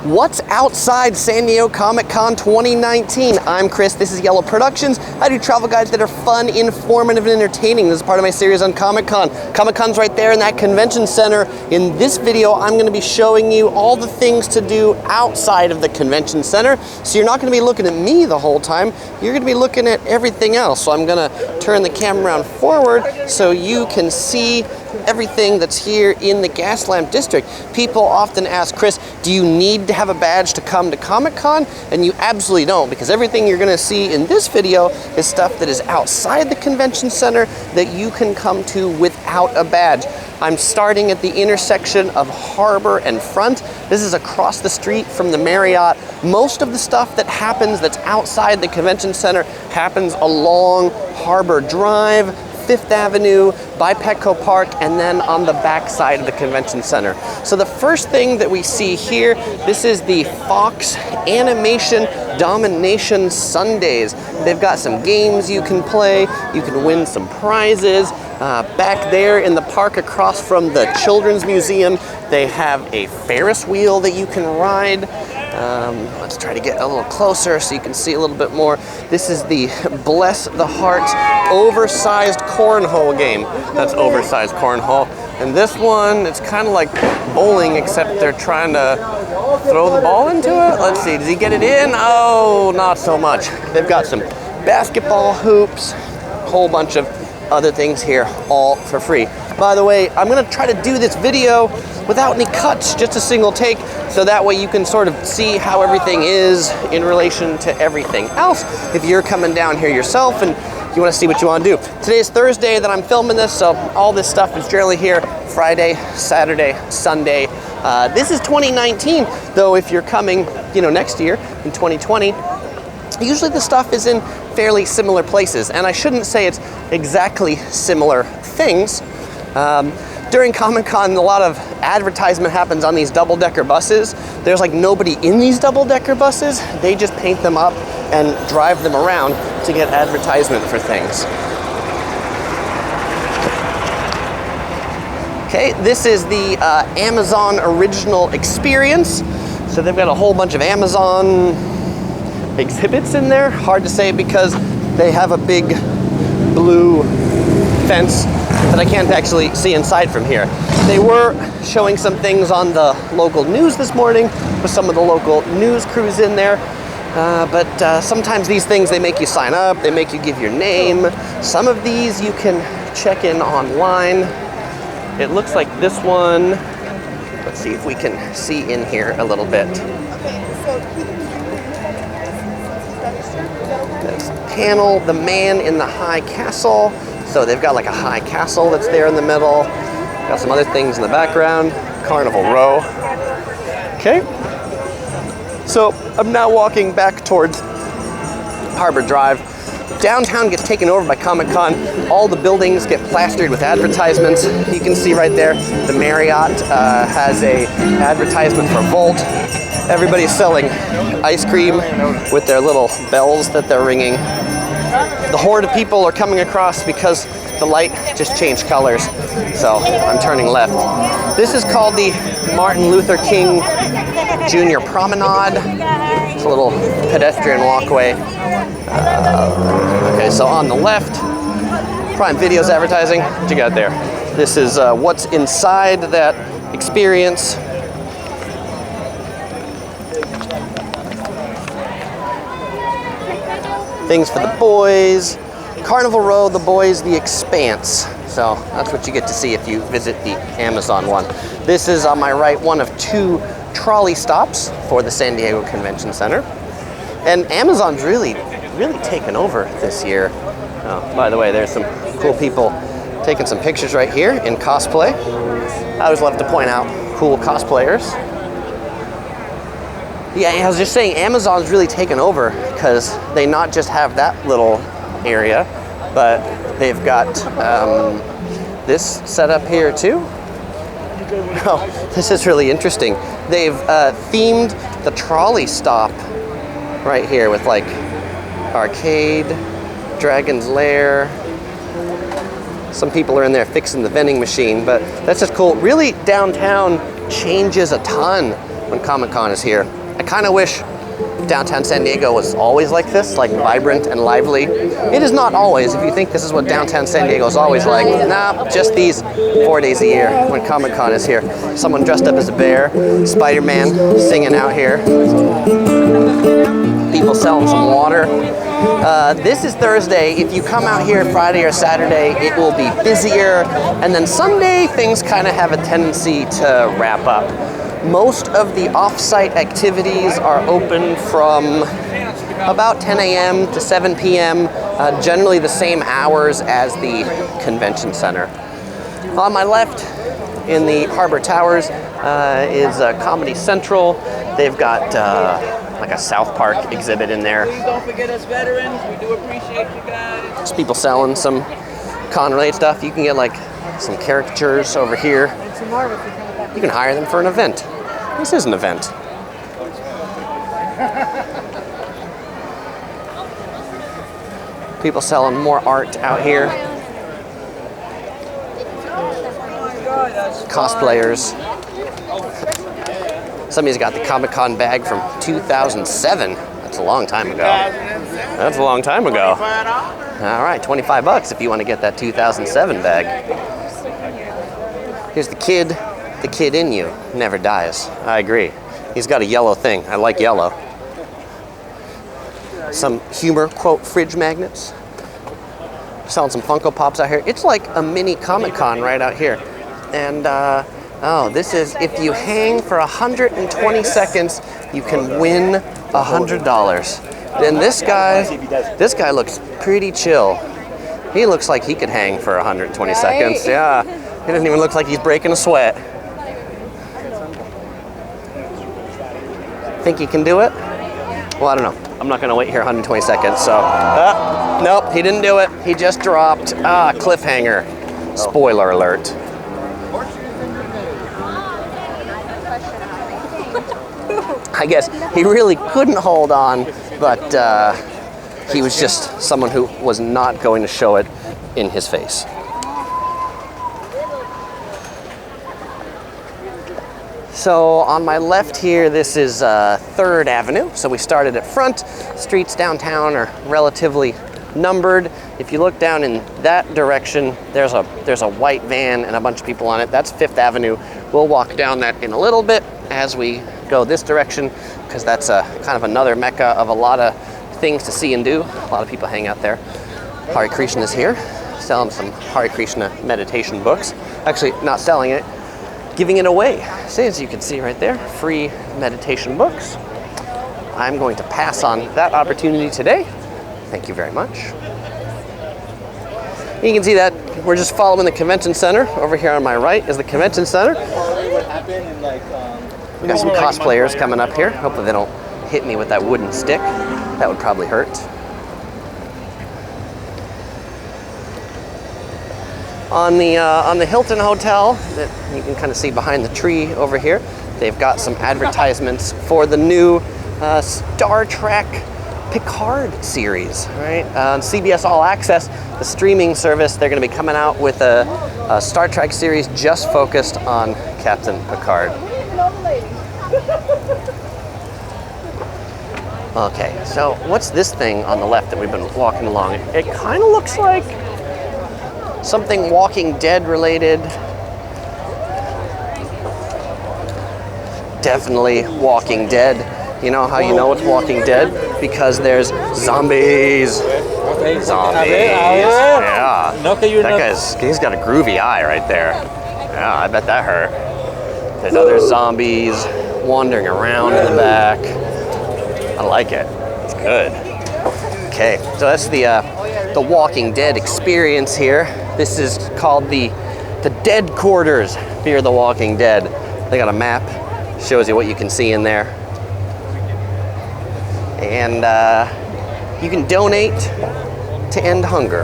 What's outside San Diego Comic-Con 2019? I'm Chris, this is Yellow Productions. I do travel guides that are fun, informative, and entertaining. This is part of my series on Comic-Con. Comic-Con's right there in that convention center. In this video, I'm going to be showing you all the things to do outside of the convention center. So you're not going to be looking at me the whole time. You're going to be looking at everything else. So I'm going to turn the camera around forward so you can see everything that's here in the Gaslamp district. People often ask, Chris, do you need to have a badge to come to Comic-Con? And you absolutely don't, because everything you're going to see in this video is stuff that is outside the convention center that you can come to without a badge. I'm starting at the intersection of Harbor and Front. This is across the street from the Marriott. Most of the stuff that happens that's outside the convention center happens along Harbor Drive, 5th Avenue, by Petco Park, and then on the back side of the convention center. So the first thing that we see here, this is the Fox Animation Domination Sundays. They've got some games you can play, you can win some prizes. Back there in the park across from the Children's Museum, they have a Ferris wheel that you can ride. Let's try to get a little closer so you can see a little bit more. This is the Bless the Hearts oversized cornhole game. That's oversized cornhole. And this one, it's kind of like bowling, except they're trying to throw the ball into it. Let's see, does he get it in? Oh, not so much. They've got some basketball hoops, a whole bunch of other things here, all for free. By the way, I'm gonna try to do this video without any cuts, just a single take, so that way you can sort of see how everything is in relation to everything else if you're coming down here yourself and you wanna see what you wanna do. Today's Thursday that I'm filming this, so all this stuff is generally here Friday, Saturday, Sunday. This is 2019, though if you're coming, next year in 2020, usually the stuff is in fairly similar places, and I shouldn't say it's exactly similar things. During Comic-Con, a lot of advertisement happens on these double-decker buses. There's like nobody in these double-decker buses. They just paint them up and drive them around to get advertisement for things. Okay, this is the Amazon Original Experience. So they've got a whole bunch of Amazon exhibits in there. Hard to say because they have a big blue fence that I can't actually see inside from here. They were showing some things on the local news this morning with some of the local news crews in there. But sometimes these things, they make you sign up, they make you give your name. Some of these you can check in online. It looks like this one, let's see if we can see in here a little bit. This panel, The Man in the High Castle. So they've got like a high castle that's there in the middle. Got some other things in the background. Carnival Row. Okay. So I'm now walking back towards Harbor Drive. Downtown gets taken over by Comic-Con. All the buildings get plastered with advertisements. You can see right there, the Marriott has a advertisement for Volt. Everybody's selling ice cream with their little bells that they're ringing. The horde of people are coming across because the light just changed colors. So I'm turning left. This is called the Martin Luther King Jr. Promenade. It's a little pedestrian walkway. Okay, so on the left, Prime Video's advertising. What you got there? This is what's inside that experience. Things for the boys. Carnival Row, the boys, The Expanse. So that's what you get to see if you visit the Amazon one. This is on my right, one of 2 trolley stops for the San Diego Convention Center. And Amazon's really taken over this year. Oh, by the way, there's some cool people taking some pictures right here in cosplay. I always love to point out cool cosplayers. Yeah, I was just saying Amazon's really taken over because they not just have that little area, but they've got this set up here too. Oh, this is really interesting. They've themed the trolley stop right here with like arcade, Dragon's Lair. Some people are in there fixing the vending machine, but that's just cool. Really, downtown changes a ton when Comic-Con is here. I kind of wish downtown San Diego was always like this, like vibrant and lively. It is not always. If you think this is what downtown San Diego is always like, nah, just these 4 days a year when Comic-Con is here. Someone dressed up as a bear, Spider-Man singing out here. People selling some water. This is Thursday. If you come out here Friday or Saturday, it will be busier. And then Sunday, things kind of have a tendency to wrap up. Most of the off-site activities are open from about 10 a.m. to 7 p.m., generally the same hours as the convention center. On my left, in the Harbor Towers, is Comedy Central. They've got like a South Park exhibit in there. Please don't forget us veterans. We do appreciate you guys. There's people selling some con-related stuff. You can get like some caricatures over here. You can hire them for an event. This is an event. People selling more art out here. Cosplayers. Somebody's got the Comic-Con bag from 2007. That's a long time ago. That's a long time ago. All right, $25 if you want to get that 2007 bag. Here's the kid. The kid in you never dies. I agree. He's got a yellow thing. I like yellow. Some humor quote fridge magnets. Selling some Funko Pops out here. It's like a mini Comic-Con right out here. And oh, this is if you hang for 120 seconds, you can win $100. And this guy looks pretty chill. He looks like he could hang for 120 seconds. Yeah, he doesn't even look like he's breaking a sweat. Think he can do it? Well, I don't know. I'm not gonna wait here 120 seconds, so. Nope, he didn't do it. He just dropped. Cliffhanger. Spoiler alert. I guess he really couldn't hold on, but he was just someone who was not going to show it in his face. So on my left here, this is 3rd Avenue. So we started at front. Streets downtown are relatively numbered. If you look down in that direction, there's a white van and a bunch of people on it. That's 5th Avenue. We'll walk down that in a little bit as we go this direction, because that's kind of another mecca of a lot of things to see and do. A lot of people hang out there. Hare Krishna is here, selling some Hare Krishna meditation books. Actually, not selling it, giving it away. So as you can see right there, free meditation books. I'm going to pass on that opportunity today. Thank you very much. You can see that we're just following the convention center. Over here on my right is the convention center. We got some cosplayers coming up here. Hopefully they don't hit me with that wooden stick. That would probably hurt. On the Hilton Hotel, that you can kind of see behind the tree over here, they've got some advertisements for the new Star Trek Picard series, right? On CBS All Access, the streaming service, they're going to be coming out with a Star Trek series just focused on Captain Picard. Okay, so what's this thing on the left that we've been walking along? It kind of looks like something Walking Dead related. Definitely Walking Dead. You know how you know it's Walking Dead? Because there's zombies. Zombies. Yeah. He's got a groovy eye right there. Yeah, I bet that hurt. There's other zombies wandering around in the back. I like it. It's good. Okay, so that's the Walking Dead experience here. This is called the Dead Quarters. Fear the Walking Dead. They got a map. Shows you what you can see in there. And you can donate to end hunger.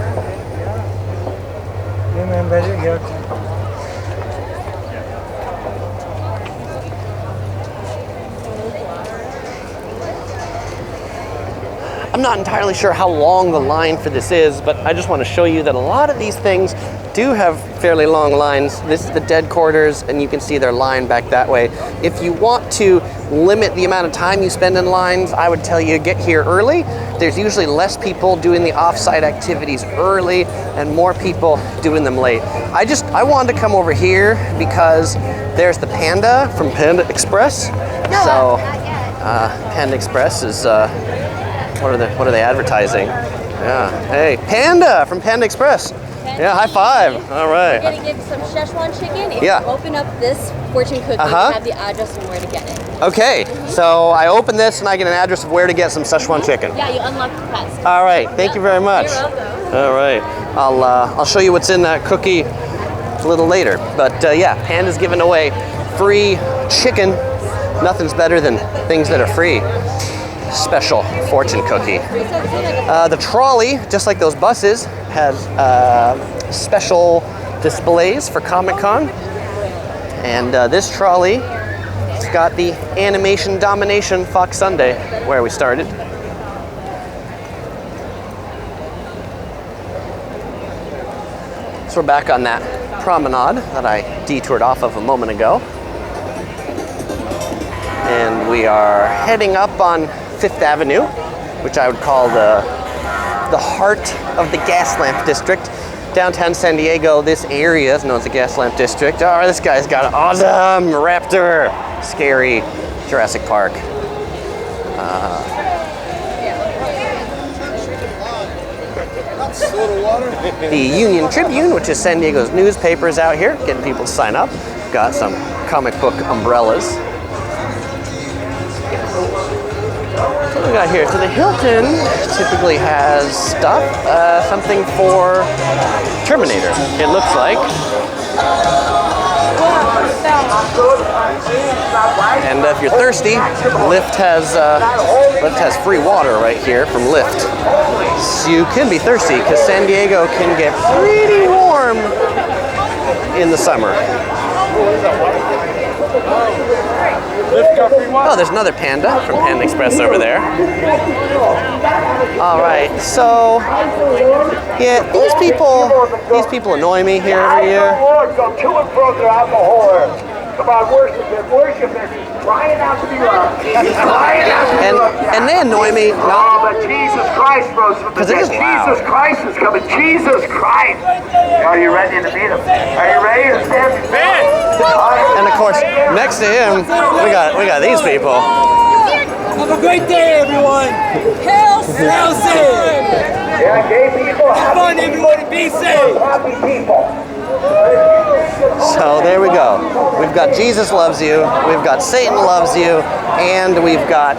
I'm not entirely sure how long the line for this is, but I just want to show you that a lot of these things do have fairly long lines. This is the dead quarters, and you can see their line back that way. If you want to limit the amount of time you spend in lines, I would tell you get here early. There's usually less people doing the offsite activities early and more people doing them late. I wanted to come over here because there's the Panda from Panda Express. So Panda Express is what are they advertising? Yeah. Hey, Panda from Panda Express. Yeah, high five. All right. We're gonna give some Szechuan chicken. If Yeah. you open up this fortune cookie, you have the address and where to get it. Okay, so I open this and I get an address of where to get some Szechuan chicken. Yeah, you unlock the quest. All right, thank you very much. You're welcome. All right, I'll show you what's in that cookie a little later. But yeah, Panda's giving away free chicken. Nothing's better than things that are free. Special fortune cookie. The trolley, just like those buses, has special displays for Comic-Con. And this trolley, it's got the Animation Domination Fox Sunday, where we started. So we're back on that promenade that I detoured off of a moment ago. And we are heading up on 5th Avenue, which I would call the heart of the Gaslamp district. Downtown San Diego, this area is known as the Gaslamp district. Oh, this guy's got an awesome raptor. Scary Jurassic Park. The Union Tribune, which is San Diego's newspaper, is out here getting people to sign up. Got some comic book umbrellas. What do we got here? So the Hilton typically has stuff, something for Terminator, it looks like. And if you're thirsty, Lyft has free water right here from Lyft. So you can be thirsty because San Diego can get pretty warm in the summer. Oh, there's another Panda from Panda Express over there. All right, so yeah, these people annoy me here every year. Come on, worship him, crying out to be loved. And they annoy me. Oh, but Jesus Christ rose from the dead. Jesus Christ is coming. Jesus Christ. Are you ready to meet him? Are you ready to stand? And of course, next to him, we got these people. Have a great day, everyone. Hail Caesar! Yeah, gay people. Have fun, everyone. Be safe. Happy people. So there we go. We've got Jesus loves you, we've got Satan loves you, and we've got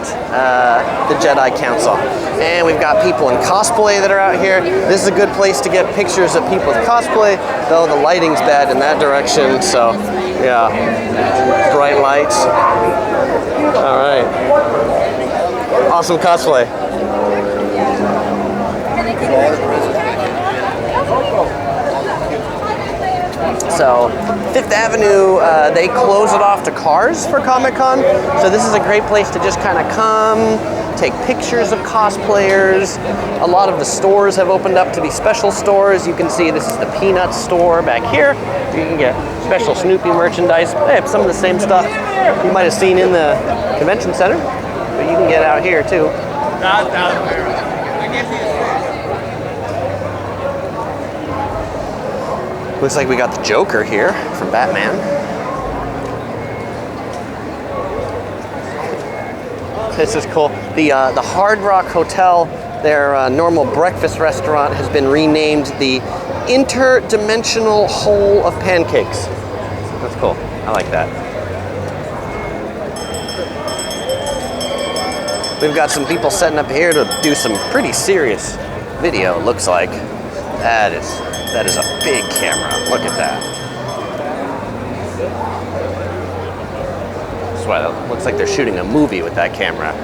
the Jedi Council. And we've got people in cosplay that are out here. This is a good place to get pictures of people with cosplay, though the lighting's bad in that direction, so yeah. Bright lights. All right. Awesome cosplay. So 5th Avenue, they close it off to cars for Comic-Con. So this is a great place to just kind of come, take pictures of cosplayers. A lot of the stores have opened up to be special stores. You can see this is the Peanuts store back here. You can get special Snoopy merchandise. They have some of the same stuff you might have seen in the convention center, but you can get out here too. Not down there. Looks like we got the Joker here from Batman. This is cool. The Hard Rock Hotel, their normal breakfast restaurant, has been renamed the Interdimensional Hole of Pancakes. That's cool. I like that. We've got some people setting up here to do some pretty serious video, looks like. That is a big camera. Look at that. That's why it looks like they're shooting a movie with that camera.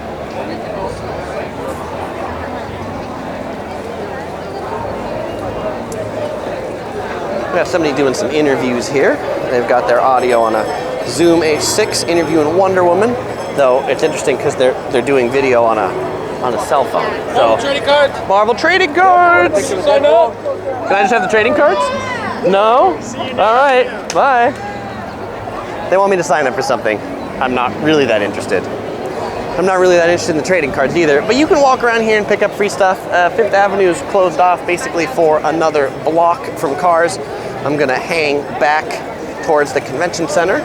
We have somebody doing some interviews here. They've got their audio on a Zoom H6 interviewing Wonder Woman, though it's interesting because they're doing video on a cell phone. So Trading cards. Marvel trading cards. Sign up. Can I just have the trading cards? No? All right, bye. They want me to sign up for something. I'm not really that interested. I'm not really that interested in the trading cards either, but you can walk around here and pick up free stuff. Fifth Avenue is closed off basically for another block from cars. I'm gonna hang back towards the convention center.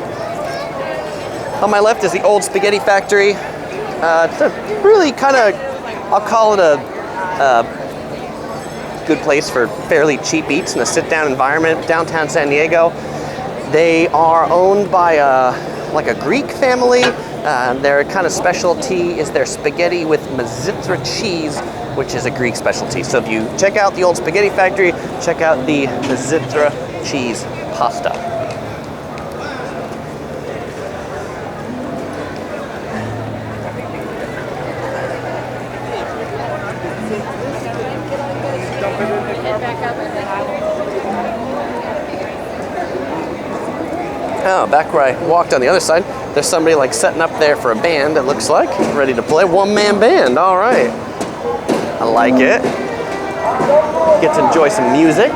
On my left is the old spaghetti factory. It's a really kind of, I'll call it a good place for fairly cheap eats and a sit-down environment, downtown San Diego. They are owned by like a Greek family. Their kind of specialty is their spaghetti with Mazitra cheese, which is a Greek specialty. So if you check out the old spaghetti factory, check out the Mazitra cheese pasta. Oh, back where I walked on the other side, there's somebody like setting up there for a band, it looks like, ready to play. One-man band, all right. I like it. Get to enjoy some music.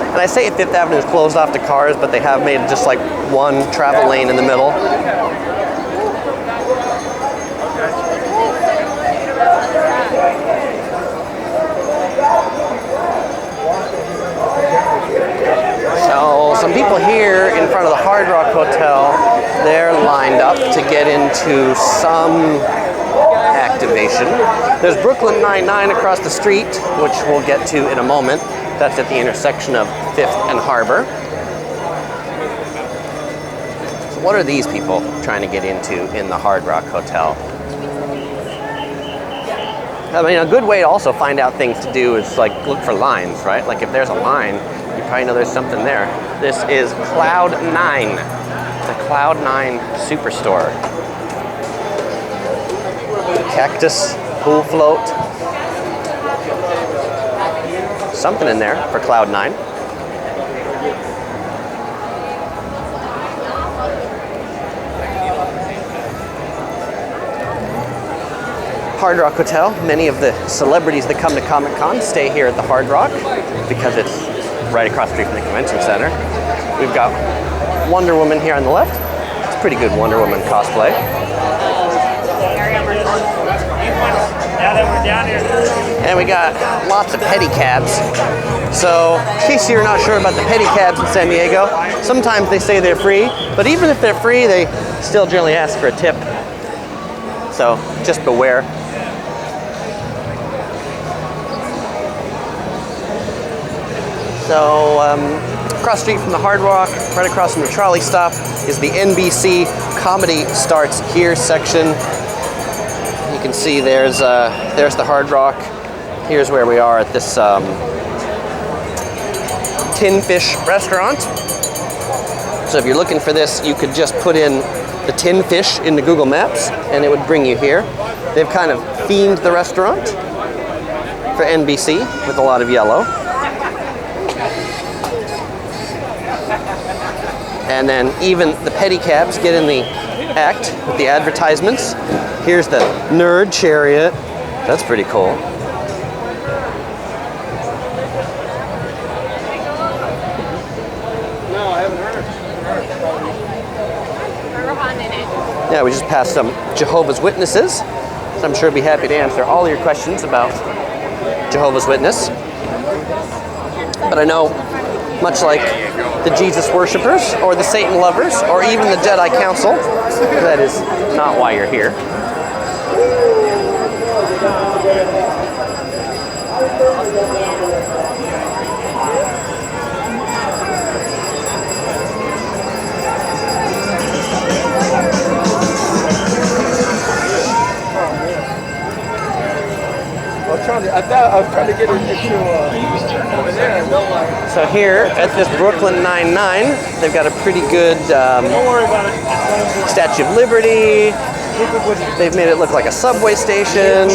And I say Fifth Avenue is closed off to cars, but they have made just like one travel lane in the middle. So some people here in front of the Hard Rock Hotel, they're lined up to get into some activation. There's Brooklyn Nine-Nine across the street, which we'll get to in a moment. That's at the intersection of 5th and Harbor. So what are these people trying to get into in the Hard Rock Hotel? I mean, a good way to also find out things to do is like look for lines, right? Like if there's a line, you probably know there's something there. This is Cloud 9, the Cloud 9 Superstore. Cactus, pool float. Something in there for Cloud 9. Hard Rock Hotel. Many of the celebrities that come to Comic-Con stay here at the Hard Rock because it's right across the street from the convention center. We've got Wonder Woman here on the left. It's a pretty good Wonder Woman cosplay. And we got lots of pedicabs. So, in case you're not sure about the pedicabs in San Diego, sometimes they say they're free, but even if they're free, they still generally ask for a tip. So, just beware. So, across the street from the Hard Rock, right across from the trolley stop, is the NBC Comedy Starts Here section. You can see there's the Hard Rock. Here's where we are at this Tin Fish restaurant. So if you're looking for this, you could just put in the Tin Fish into Google Maps and it would bring you here. They've kind of themed the restaurant for NBC with a lot of yellow. And then even the pedicabs get in the act with the advertisements. Here's the Nerd Chariot. That's pretty cool. No, I haven't heard. Yeah, we just passed some Jehovah's Witnesses. So I'm sure I'd be happy to answer all your questions about Jehovah's Witness. But I know, much like the Jesus worshippers, or the Satan lovers, or even the Jedi Council, that is not why you're here. I was trying to get into over there. So here at this Brooklyn Nine-Nine, they've got a pretty good Don't worry about it. Statue of Liberty, They've made it look like a subway station.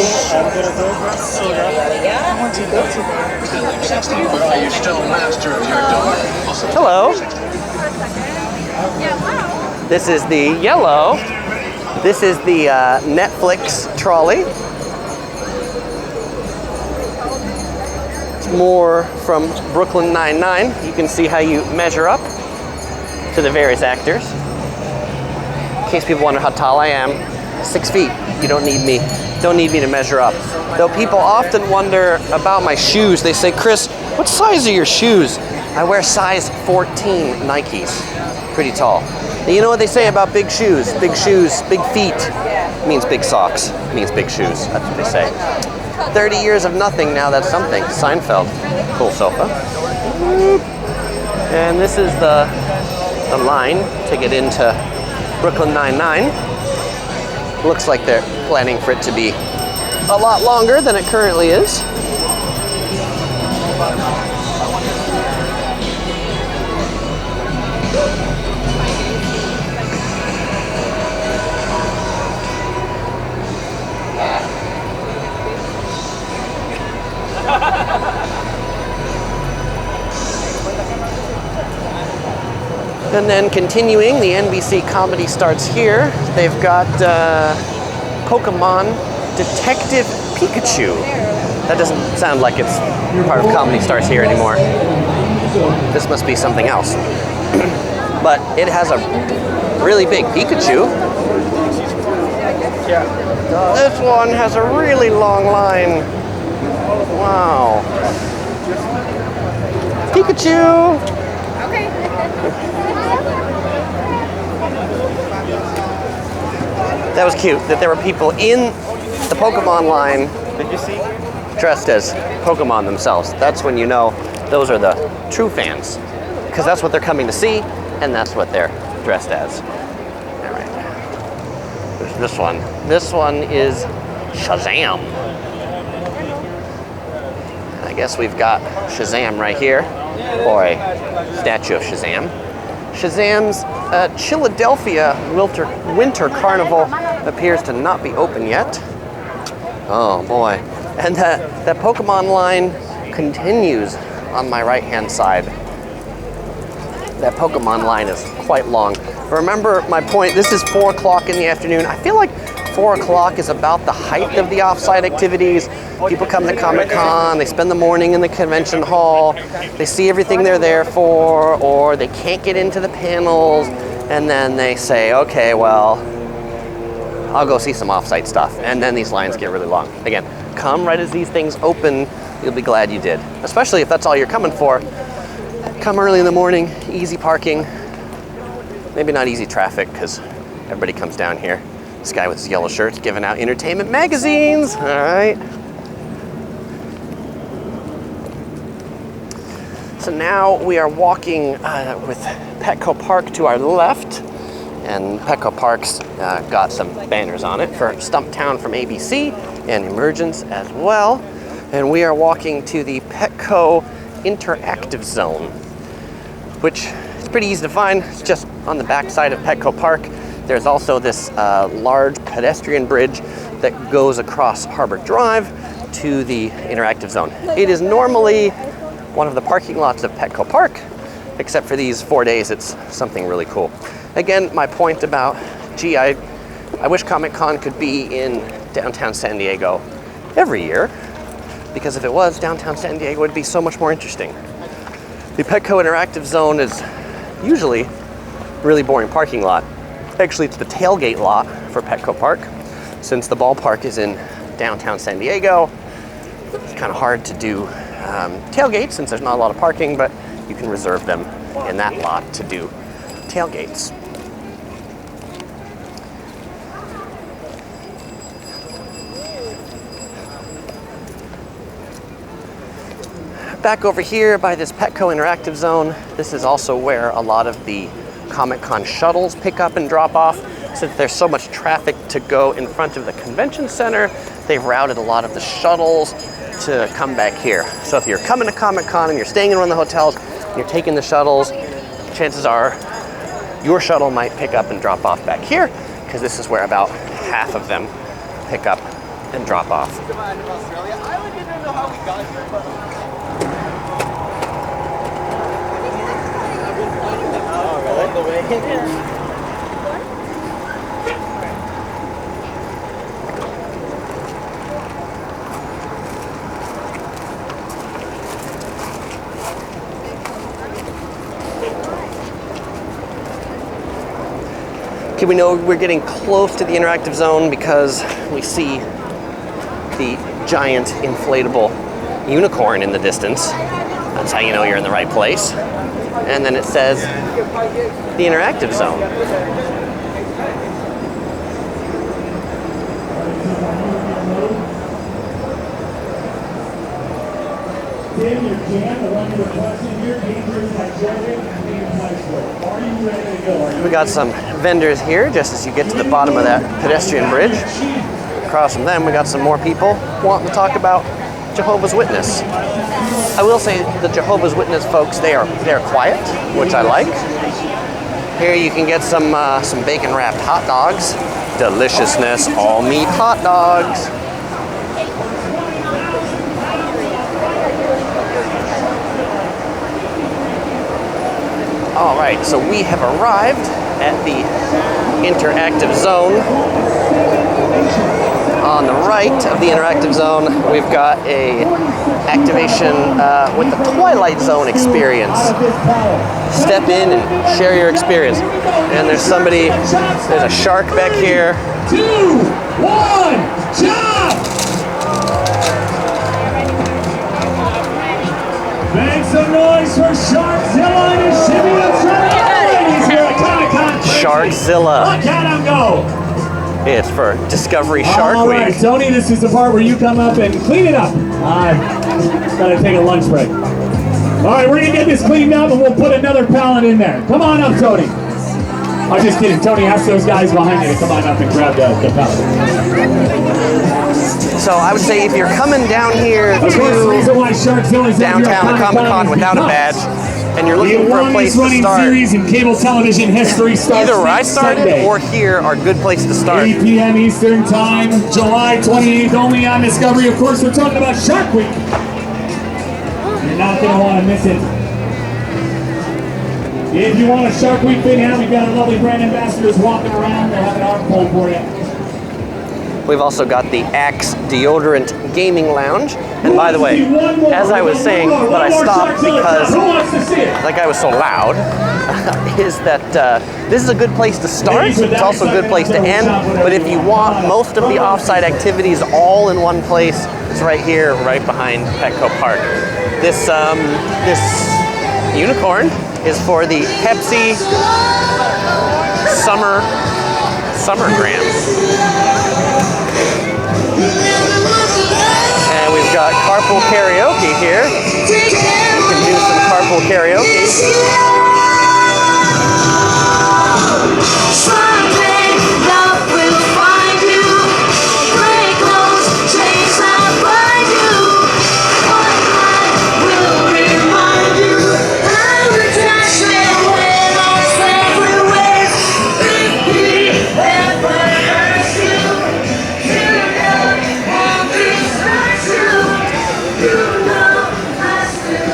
Hello. This is the yellow. This is the Netflix trolley. It's more from Brooklyn Nine-Nine. You can see how you measure up to the various actors. In case people wonder how tall I am, 6 feet. You don't need me to measure up. Though people often wonder about my shoes. They say, Chris, what size are your shoes? I wear size 14 Nikes. Pretty tall. And you know what they say about big shoes? Big shoes, big feet means big socks, means big shoes. That's what they say. 30 years of nothing, now that's something. Seinfeld. Cool sofa. And this is the line to get into Brooklyn Nine-Nine. Looks like they're planning for it to be a lot longer than it currently is. And then continuing, the NBC comedy starts here. They've got Pokemon Detective Pikachu. That doesn't sound like it's part of Comedy Starts Here anymore. This must be something else. But it has a really big Pikachu. This one has a really long line. Wow. Pikachu! That was cute, that there were people in the Pokemon line dressed as Pokemon themselves. That's when you know those are the true fans, because that's what they're coming to see, and that's what they're dressed as. All right. There's this one. This one is Shazam. I guess we've got Shazam right here, or a statue of Shazam. Shazam's Philadelphia Winter Carnival appears to not be open yet. Oh boy. And that Pokemon line continues on my right-hand side. That Pokemon line is quite long. Remember my point, this is 4 o'clock in the afternoon. I feel like 4 o'clock is about the height of the offsite activities. People come to Comic-Con, they spend the morning in the convention hall, they see everything they're there for, or they can't get into the panels, and then they say, okay, well, I'll go see some offsite stuff. And then these lines get really long. Again, come right as these things open, you'll be glad you did. Especially if that's all you're coming for. Come early in the morning, easy parking. Maybe not easy traffic, because everybody comes down here. This guy with his yellow shirt's giving out entertainment magazines, all right. So now we are walking with Petco Park to our left, and Petco Park's got some banners on it for Stumptown from ABC and Emergence as well. And we are walking to the Petco Interactive Zone, which is pretty easy to find. It's just on the back side of Petco Park. There's also this large pedestrian bridge that goes across Harbor Drive to the Interactive Zone. It is normally one of the parking lots of Petco Park, except for these 4 days, it's something really cool. Again, my point about, gee, I wish Comic-Con could be in downtown San Diego every year, because if it was, downtown San Diego would be so much more interesting. The Petco Interactive Zone is usually a really boring parking lot. Actually, it's the tailgate lot for Petco Park. Since the ballpark is in downtown San Diego, it's kind of hard to do tailgates since there's not a lot of parking, but you can reserve them in that lot to do tailgates. Back over here by this Petco Interactive Zone, this is also where a lot of the Comic-Con shuttles pick up and drop off. Since there's so much traffic to go in front of the convention center, they've routed a lot of the shuttles to come back here. So if you're coming to Comic-Con and you're staying in one of the hotels, and you're taking the shuttles, chances are your shuttle might pick up and drop off back here, because this is where about half of them pick up and drop off. Okay, we know we're getting close to the interactive zone because we see the giant inflatable unicorn in the distance. That's how you know you're in the right place. And then it says the interactive zone. We got some vendors here just as you get to the bottom of that pedestrian bridge. Across from them, we got some more people wanting to talk about Jehovah's Witness. I will say the Jehovah's Witness folks, they're quiet, which I like. Here you can get some bacon wrapped hot dogs. Deliciousness, all meat hot dogs. All right, so we have arrived at the interactive zone. On the right of the interactive zone, we've got a activation with the Twilight Zone experience. Step in and share your experience. And there's a shark back here. 2, 1, jump! Make some noise for Sharkzilla and his shimmy up ladies here at Comic-Con. Sharkzilla. Look at him go! It's for Discovery Shark All right, Week. Tony, this is the part where you come up and clean it up. Gotta take a lunch break. All right, we're gonna get this cleaned up and we'll put another pallet in there. Come on up, Tony. I'm just kidding. Tony, ask those guys behind you to come on up and grab the pallet. So I would say if you're coming down here to downtown at Comic-Con without a badge, and you're looking for a place to start, series in cable television history starts either where I started Sunday. or here are good places to start. 8 p.m. Eastern Time, July 28th, only on Discovery. Of course, we're talking about Shark Week. You're not going to want to miss it. If you want a Shark Week thing out, we've got a lovely brand ambassadors walking around. They'll have an arm pull for you. We've also got the Axe Deodorant Gaming Lounge. And by the way, as I was saying, but I stopped because, like I was so loud, is that this is a good place to start. It's also a good place to end. But if you want most of the offsite activities all in one place, it's right here, right behind Petco Park. This unicorn is for the Pepsi Summergram. And we've got carpool karaoke here. You can do some carpool karaoke.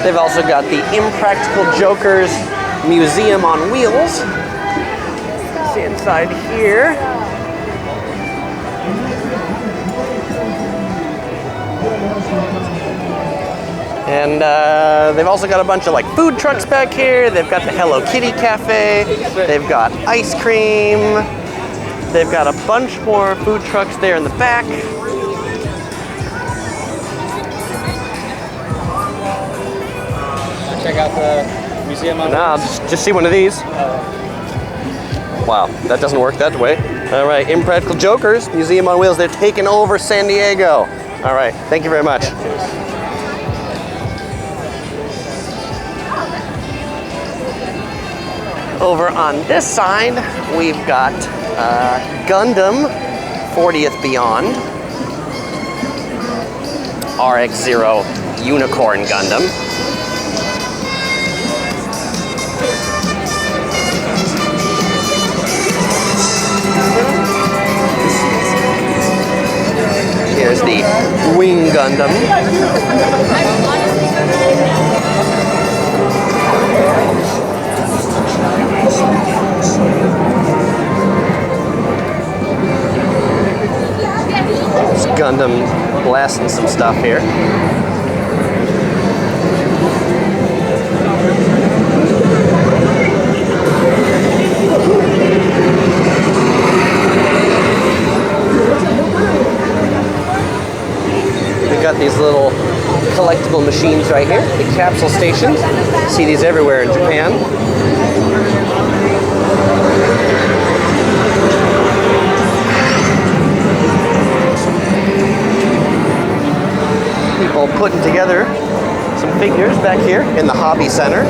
They've also got the Impractical Jokers Museum on Wheels. See inside here. And they've also got a bunch of like food trucks back here. They've got the Hello Kitty Cafe. They've got ice cream. They've got a bunch more food trucks there in the back. Check out the museum on Nah, just see one of these. Wow, that doesn't work that way. All right, Impractical Jokers, Museum on Wheels. They're taking over San Diego. All right, thank you very much. Over on this side, we've got Gundam 40th Beyond, RX-0 Unicorn Gundam. here's the Wing Gundam. It's Gundam blasting some stuff here. We've got these little collectible machines right here, the capsule stations. See these everywhere in Japan. People putting together some figures back here in the Hobby Center.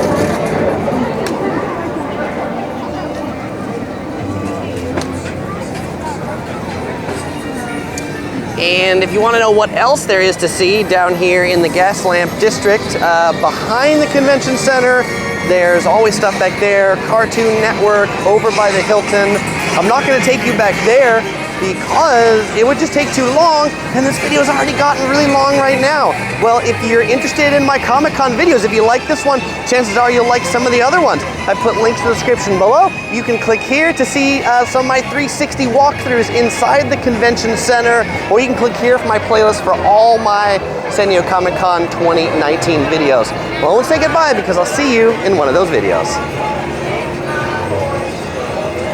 And if you want to know what else there is to see down here in the Gaslamp district, behind the convention center, there's always stuff back there. Cartoon Network over by the Hilton. I'm not going to take you back there because it would just take too long, and this video has already gotten really long right now. Well, if you're interested in my Comic-Con videos, if you like this one, chances are you'll like some of the other ones. I put links in the description below. You can click here to see some of my 360 walkthroughs inside the convention center, or you can click here for my playlist for all my San Diego Comic-Con 2019 videos. Well, I won't say goodbye because I'll see you in one of those videos.